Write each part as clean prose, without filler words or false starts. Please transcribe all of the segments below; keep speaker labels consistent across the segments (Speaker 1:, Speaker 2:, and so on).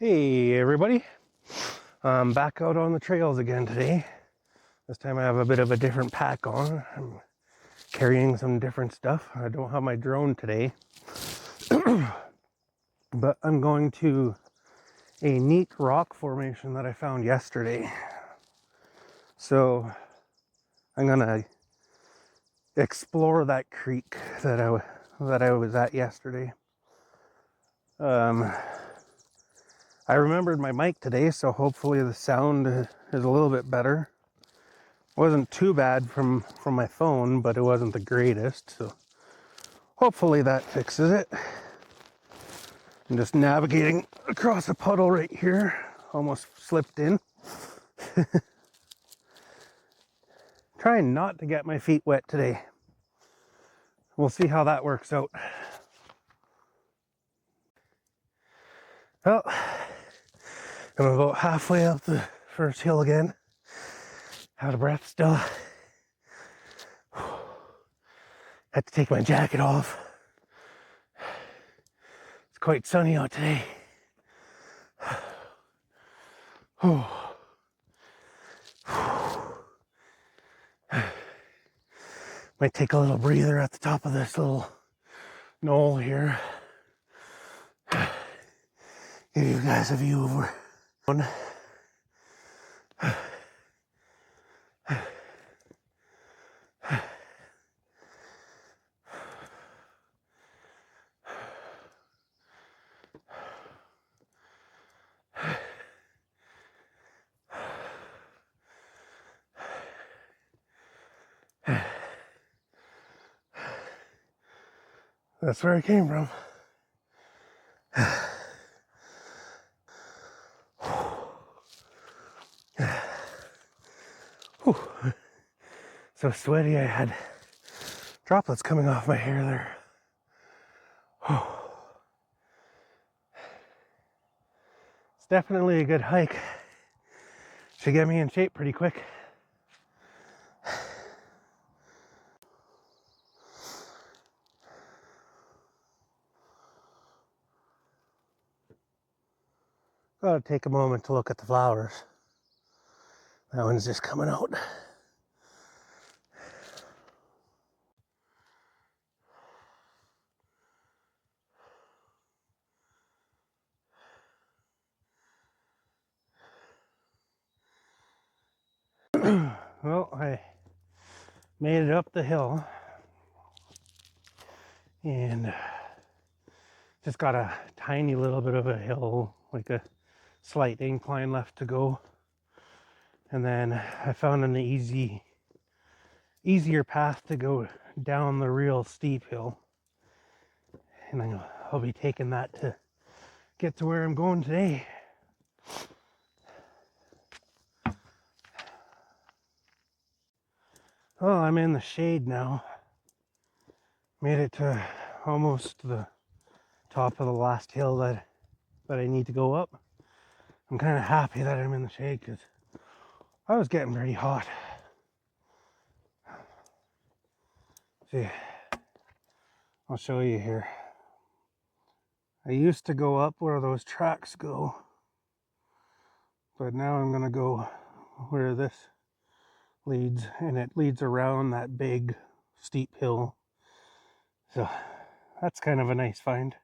Speaker 1: Hey everybody, I'm back out on the trails again today. This time I have a bit of a different pack on. I'm carrying some different stuff. I don't have my drone today, but I'm going to a neat rock formation that I found yesterday. So I'm gonna explore that creek that I was at yesterday. I remembered my mic today, so hopefully the sound is a little bit better. Wasn't too bad from my phone, but it wasn't the greatest, so hopefully that fixes it. I'm just navigating across a puddle right here. Almost slipped in. Trying not to get my feet wet today. We'll see how that works out. Well, I'm about halfway up the first hill again. Out of breath still. Had to take my jacket off. It's quite sunny out today. Might take a little breather at the top of this little knoll here. Give you guys a view of where one. That's where I came from. So sweaty, I had droplets coming off my hair there. It's definitely a good hike. Should get me in shape pretty quick. Gotta take a moment to look at the flowers. That one's just coming out. Well, I made it up the hill and just got a tiny little bit of a hill, like a slight incline left to go. And then I found an easier path to go down the real steep hill. And I'll be taking that to get to where I'm going today. Well, I'm in the shade now. Made it to almost the top of the last hill that I need to go up. I'm kind of happy that I'm in the shade because I was getting pretty hot. See, I'll show you here. I used to go up where those tracks go, but now I'm gonna go where this leads, and it leads around that big steep hill. So that's kind of a nice find.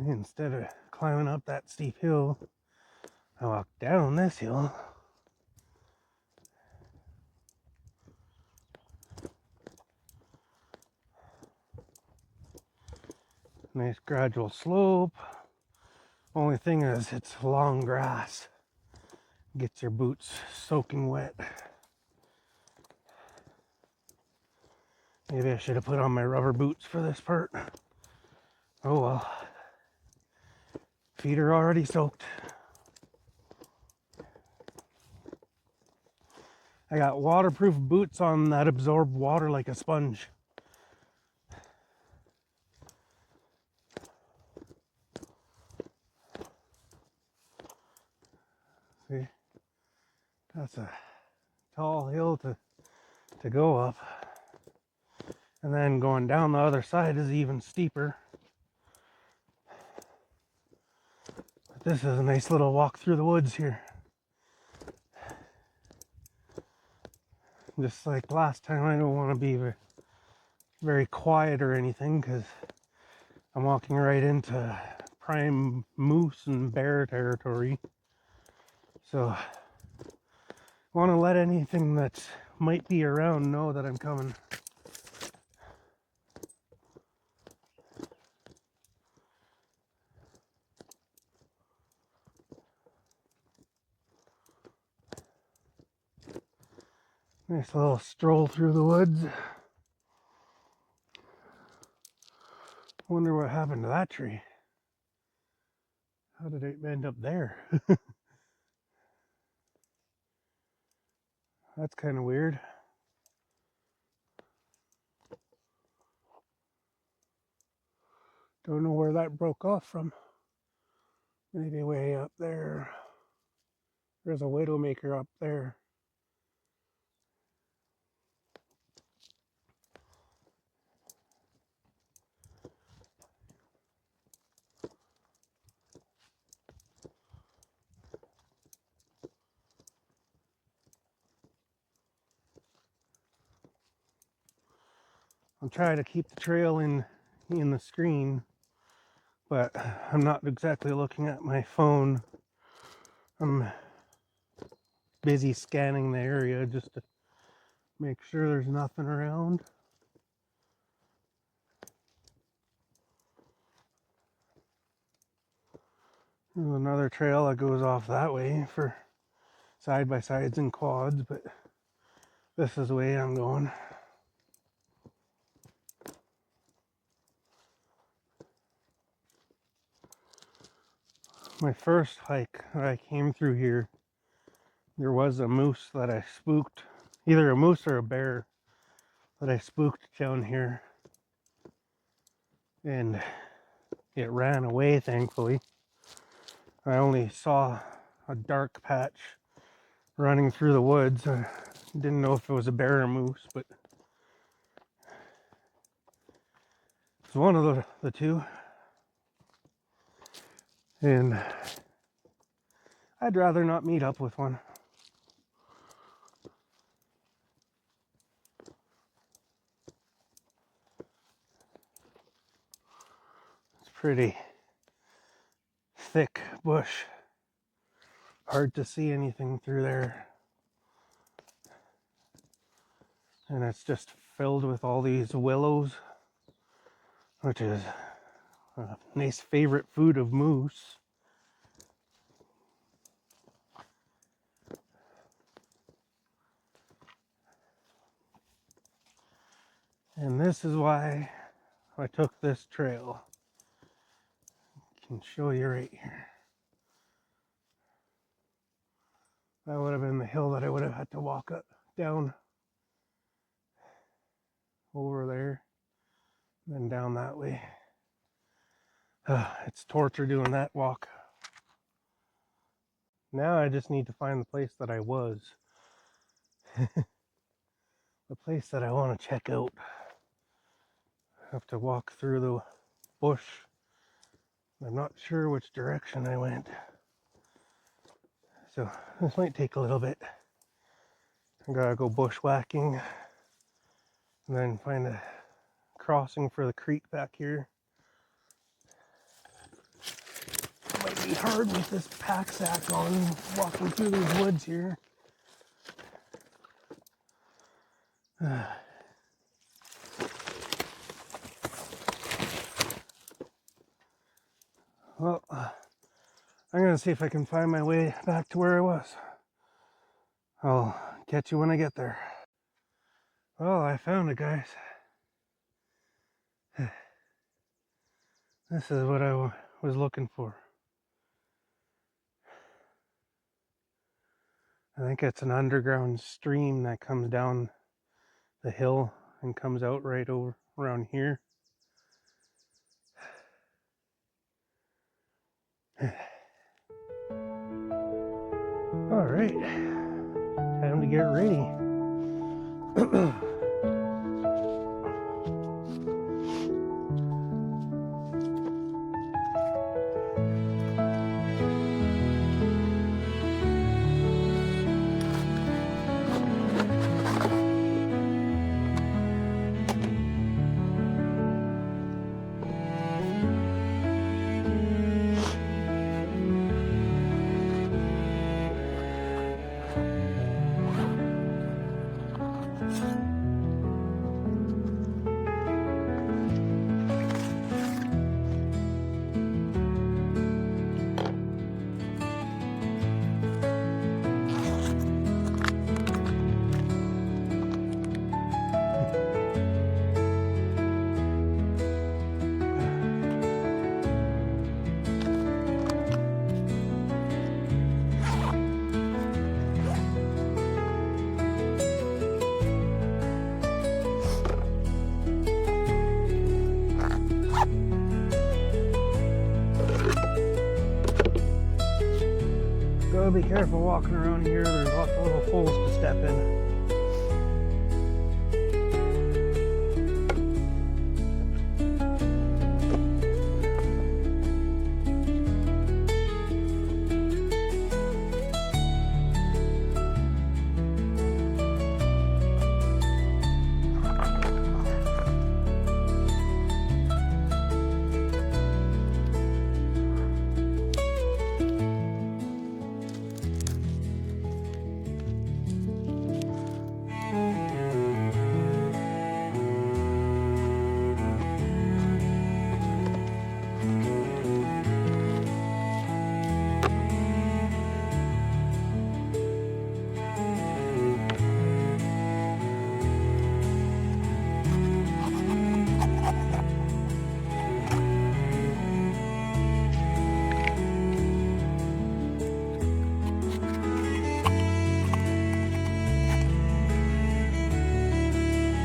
Speaker 1: Instead of climbing up that steep hill, I walked down this hill. Nice gradual slope. Only thing is, it's long grass. Gets your boots soaking wet. Maybe I should have put on my rubber boots for this part. Oh well. Feet are already soaked. I got waterproof boots on that absorb water like a sponge. See, that's a tall hill to go up. And then going down the other side is even steeper. But this is a nice little walk through the woods here. Just like last time, I don't want to be very quiet or anything because I'm walking right into prime moose and bear territory. So I want to let anything that might be around know that I'm coming. Nice little stroll through the woods. Wonder what happened to that tree. How did it end up there? That's kind of weird. Don't know where that broke off from. Maybe way up there. There's a widowmaker up there. I'm trying to keep the trail in the screen, but I'm not exactly looking at my phone. I'm busy scanning the area just to make sure there's nothing around. There's another trail that goes off that way for side-by-sides and quads, but this is the way I'm going. My first hike that I came through here, there was a moose that I spooked, either a moose or a bear that I spooked down here, and it ran away, thankfully. I only saw a dark patch running through the woods. I didn't know if it was a bear or moose, but it's one of the two. And I'd rather not meet up with one. It's pretty thick bush. Hard to see anything through there. And it's just filled with all these willows, which is a nice favorite food of moose. And this is why I took this trail. I can show you right here. That would have been the hill that I would have had to walk up, down over there, and then down that way. It's torture doing that walk. Now I just need to find the place that I was. The place that I want to check out. I have to walk through the bush. I'm not sure which direction I went. So this might take a little bit. I gotta go bushwhacking and then find a crossing for the creek back here. It might be hard with this pack sack on, walking through these woods here. Well, I'm gonna see if I can find my way back to where I was. I'll catch you when I get there. Well, I found it, guys. This is what I was looking for. I think it's an underground stream that comes down the hill and comes out right over around here. right, time to get ready. Gotta be careful walking around here. There's lots of little holes to step in.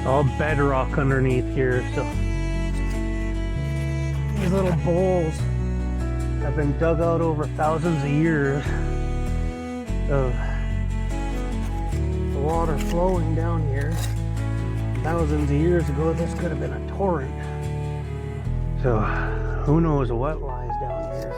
Speaker 1: All bedrock underneath here, so these little bowls have been dug out over thousands of years of the water flowing down here. Thousands of years ago, this could have been a torrent. So who knows what lies down here.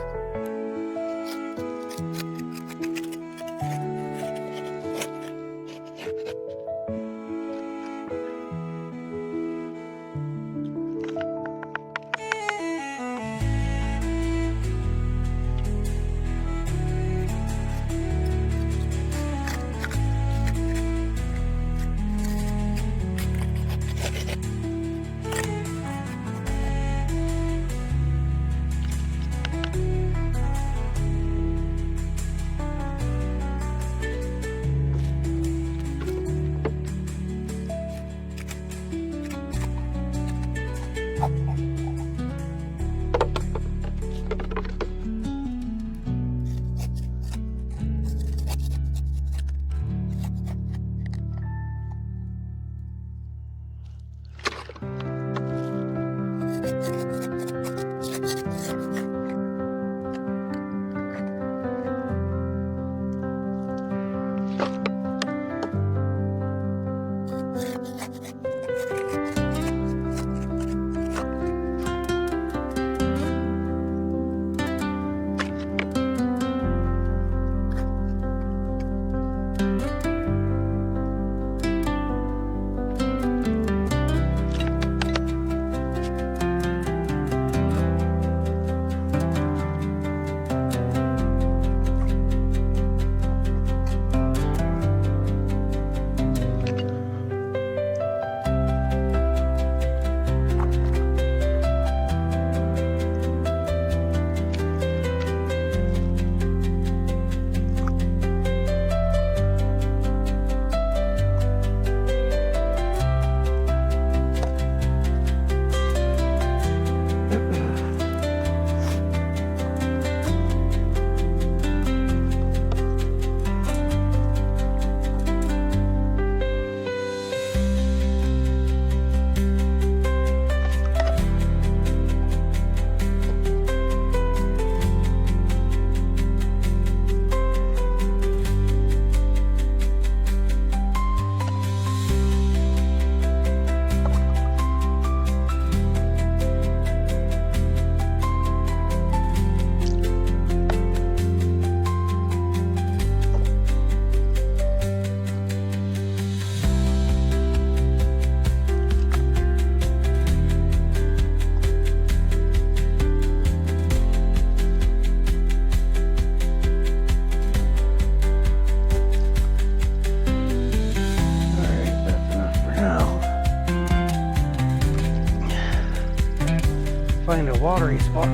Speaker 1: watery spot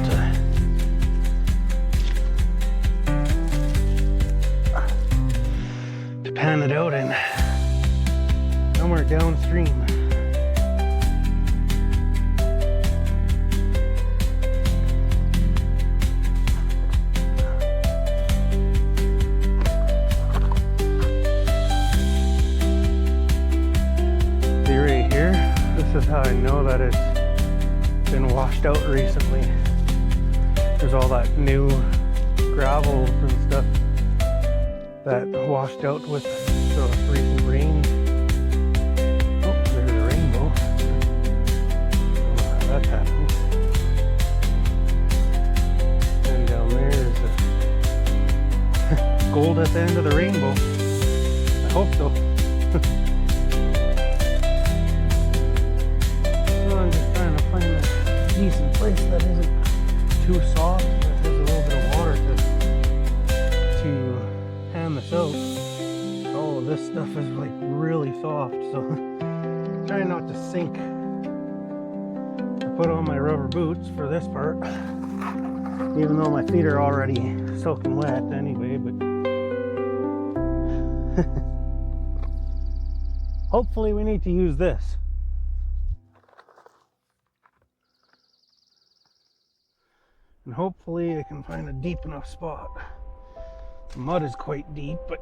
Speaker 1: to pan it out in. Somewhere downstream. See right here, this is how I know that it's been washed out recently. There's all that new gravel and stuff that washed out with the recent rain. Oh, there's a rainbow. Oh, that's happening. And down there is the gold at the end of the rainbow. I hope so. So I'm just trying to find a decent place that isn't too soft, that has a little bit of water to pan this out. Oh, this stuff is like really soft, so try not to sink. I put on my rubber boots for this part, even though my feet are already soaking wet anyway, but hopefully we need to use this. And hopefully I can find a deep enough spot. The mud is quite deep, but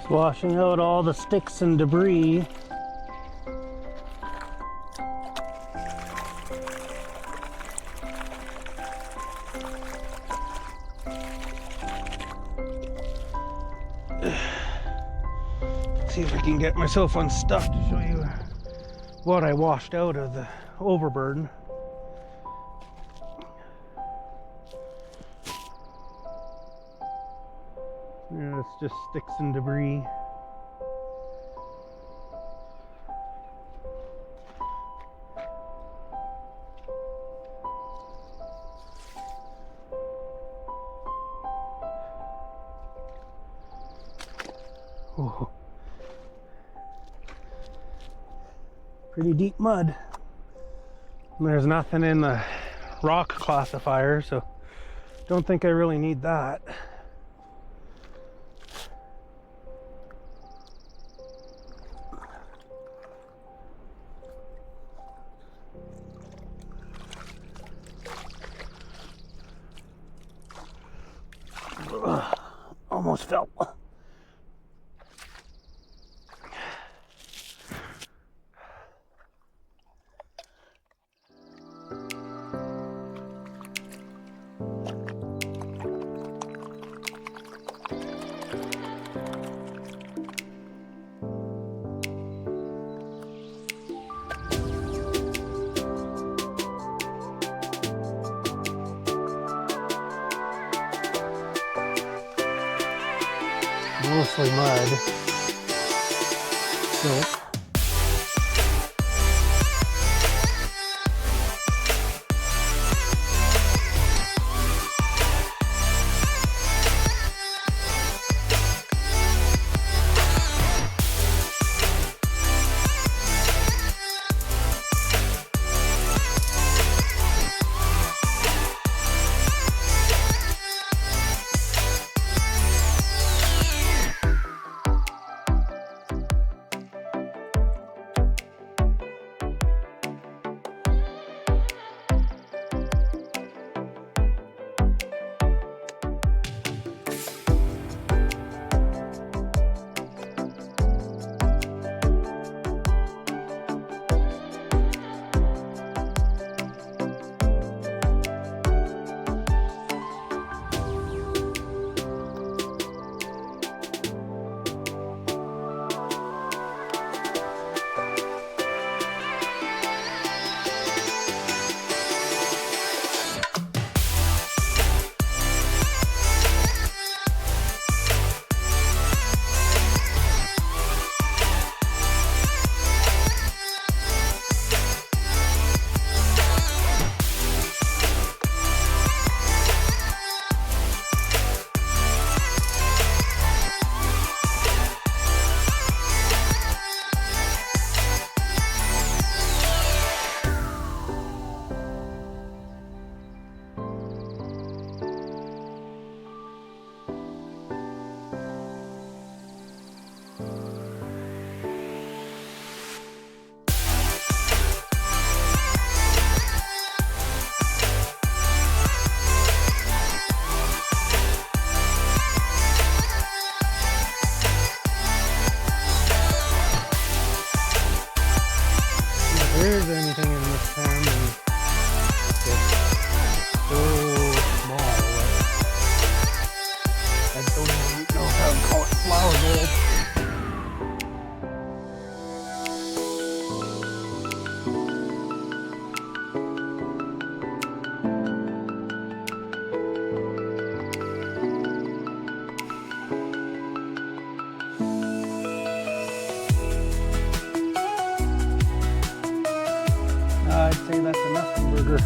Speaker 1: washing out all the sticks and debris. See if I can get myself unstuck to show you what I washed out of the overburden. Yeah, it's just sticks and debris. Oh. Pretty deep mud. And there's nothing in the rock classifier, so don't think I really need that. Almost fell. mostly mud. Silt. There's anything in this pen, and it's so small that I don't even know how to call it flower gold. I'd say that's enough burger.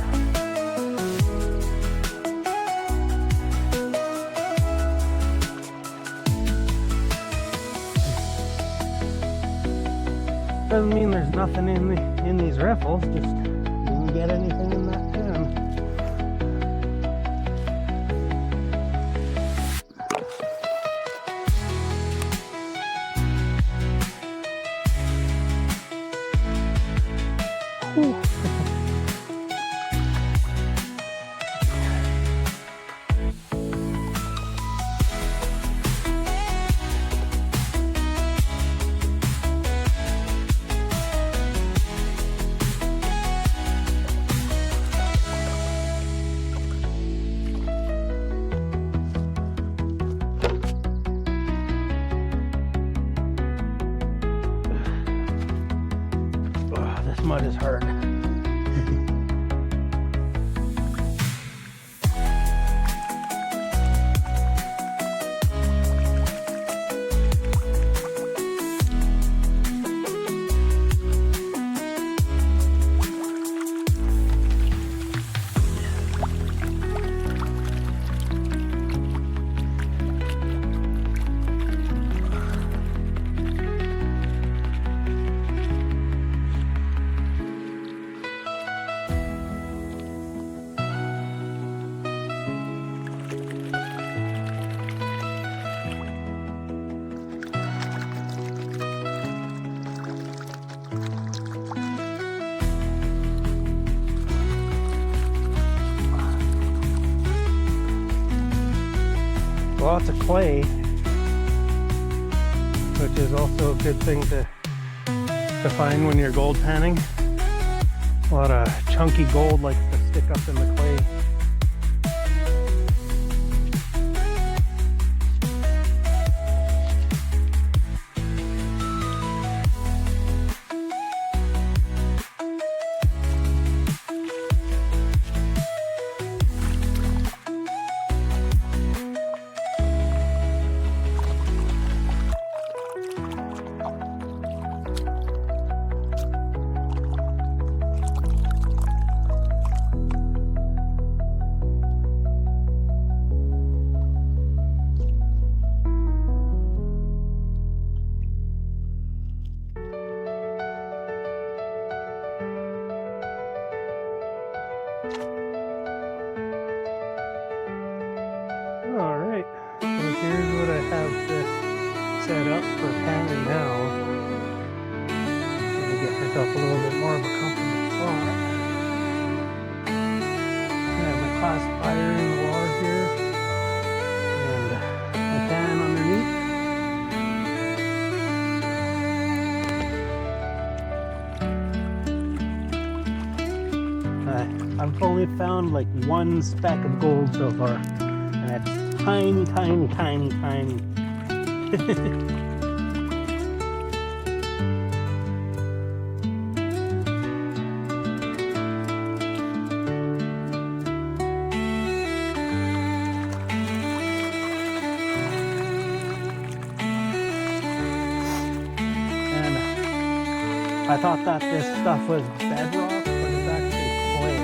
Speaker 1: Doesn't mean there's nothing in these riffles, just didn't get anything in that pen. Whew. This mud is hard. Lots of clay, which is also a good thing to find when you're gold panning. A lot of chunky gold likes to stick up in the clay. Alright, so here's what I have this set up for panning now. Let me get myself a little bit more of a comfortable spot. I have my classifier in the water here, and my pan underneath. I've only found like one speck of gold so far, and that's tiny, tiny, tiny, tiny. And I thought that this stuff was bedrock, but it's actually clay,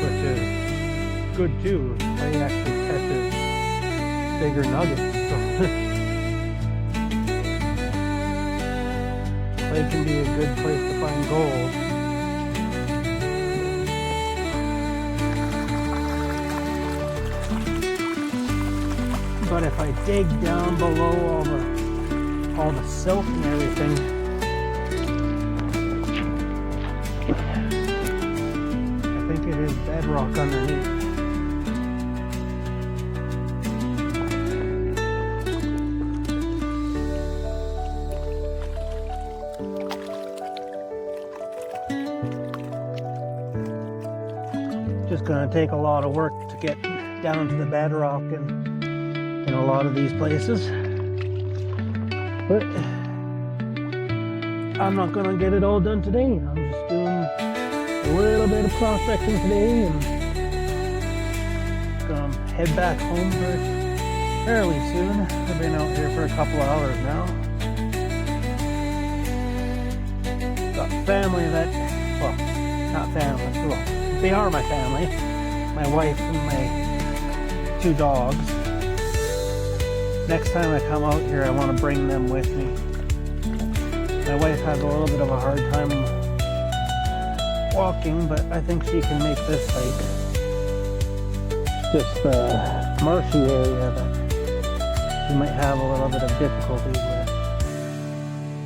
Speaker 1: which is good too. Clay actually catches bigger nuggets. So clay can be a good place to find gold. But if I dig down below all the silt and everything, I think it is bedrock underneath. Just gonna take a lot of work to get down to the bedrock in a lot of these places, but I'm not gonna get it all done today. I'm just doing a little bit of prospecting today and gonna head back home fairly soon. I've been out here for a couple of hours now. Got family that, well, not family, well, they are my family, my wife and my 2 dogs. Next time I come out here, I want to bring them with me. My wife has a little bit of a hard time walking, but I think she can make this hike. Just the marshy area that she might have a little bit of difficulties with.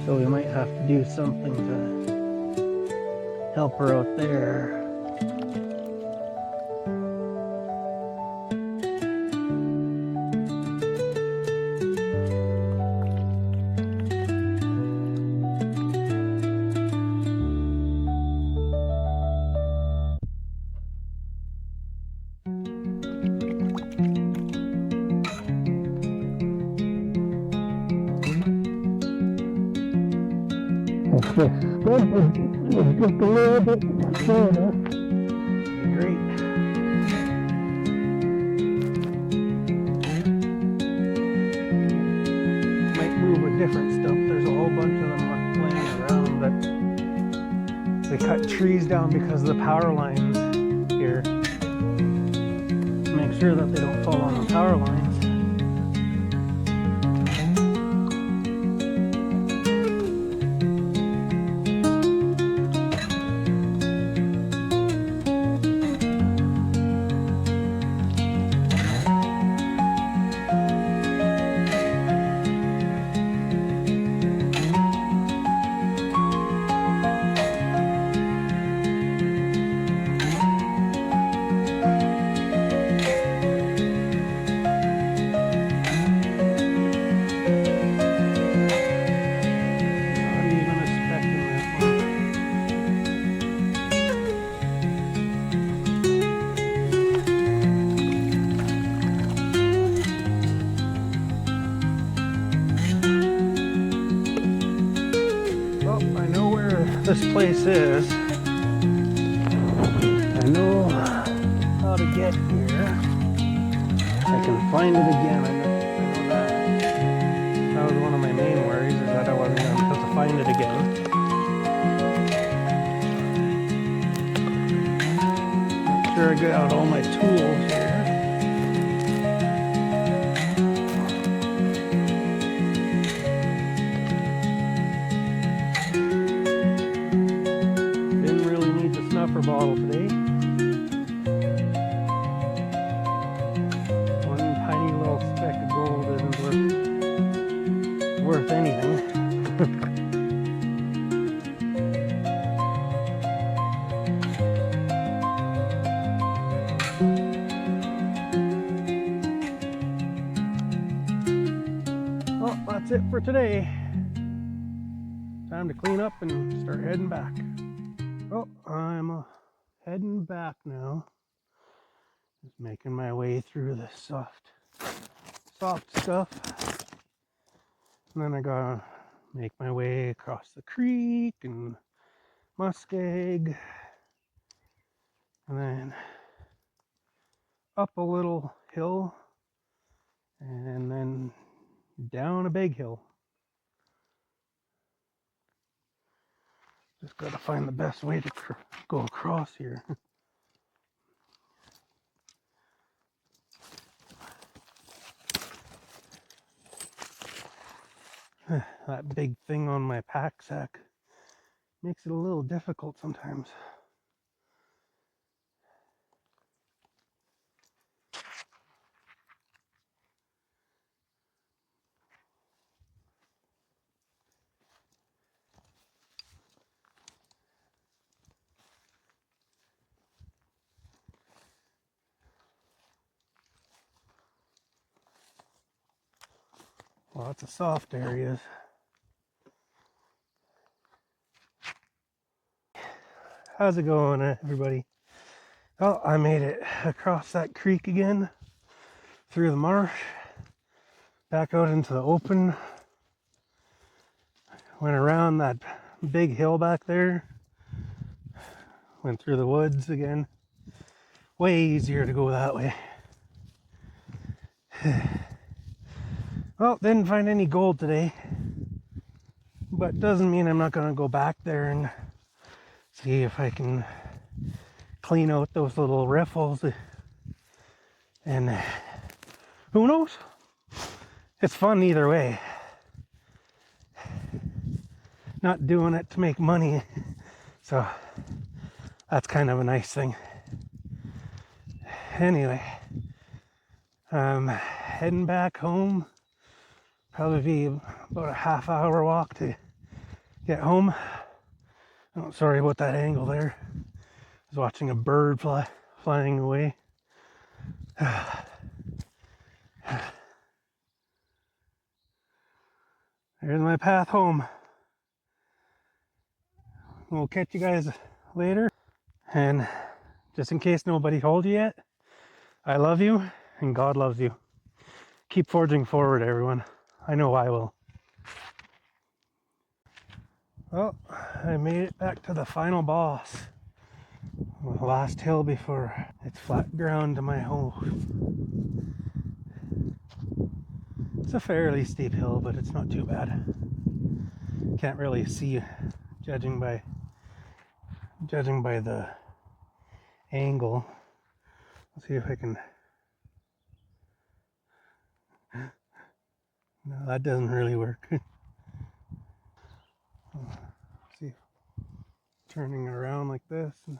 Speaker 1: So we might have to do something to help her out there. The stump is just a little bit shorter. Great. Might move a different stump. There's a whole bunch of them laying around, but we cut trees down because of the power lines here. To make sure that they don't fall on the power lines. This place is. I know how to get here. I can find it again. I know that. That was one of my main worries, is that I wasn't going to be able to find it again. Make sure I get out all my tools here. Bottle today. that's it for today. Time to clean up and start heading back. Well, I'm heading back now. Just making my way through the soft stuff. And then I gotta make my way across the creek and muskeg. And then up a little hill. And then down a big hill. Just gotta find the best way to go across here. That big thing on my pack sack makes it a little difficult sometimes. Lots of soft areas. How's it going, everybody? Oh, I made it across that creek again, through the marsh, back out into the open. Went around that big hill back there. Went through the woods again. Way easier to go that way. Well, didn't find any gold today. But doesn't mean I'm not going to go back there and see if I can clean out those little riffles. And who knows? It's fun either way. Not doing it to make money. So that's kind of a nice thing. Anyway, I'm heading back home. Probably be about a half-hour walk to get home. Oh, sorry about that angle there. I was watching a bird flying away. There's my path home. We'll catch you guys later. And just in case nobody told you yet, I love you and God loves you. Keep forging forward, everyone. I know I will. Well, I made it back to the final boss. The last hill before it's flat ground to my home. It's a fairly steep hill, but it's not too bad. Can't really see, judging by the angle. Let's see if I can. No, that doesn't really work. See, turning around like this. And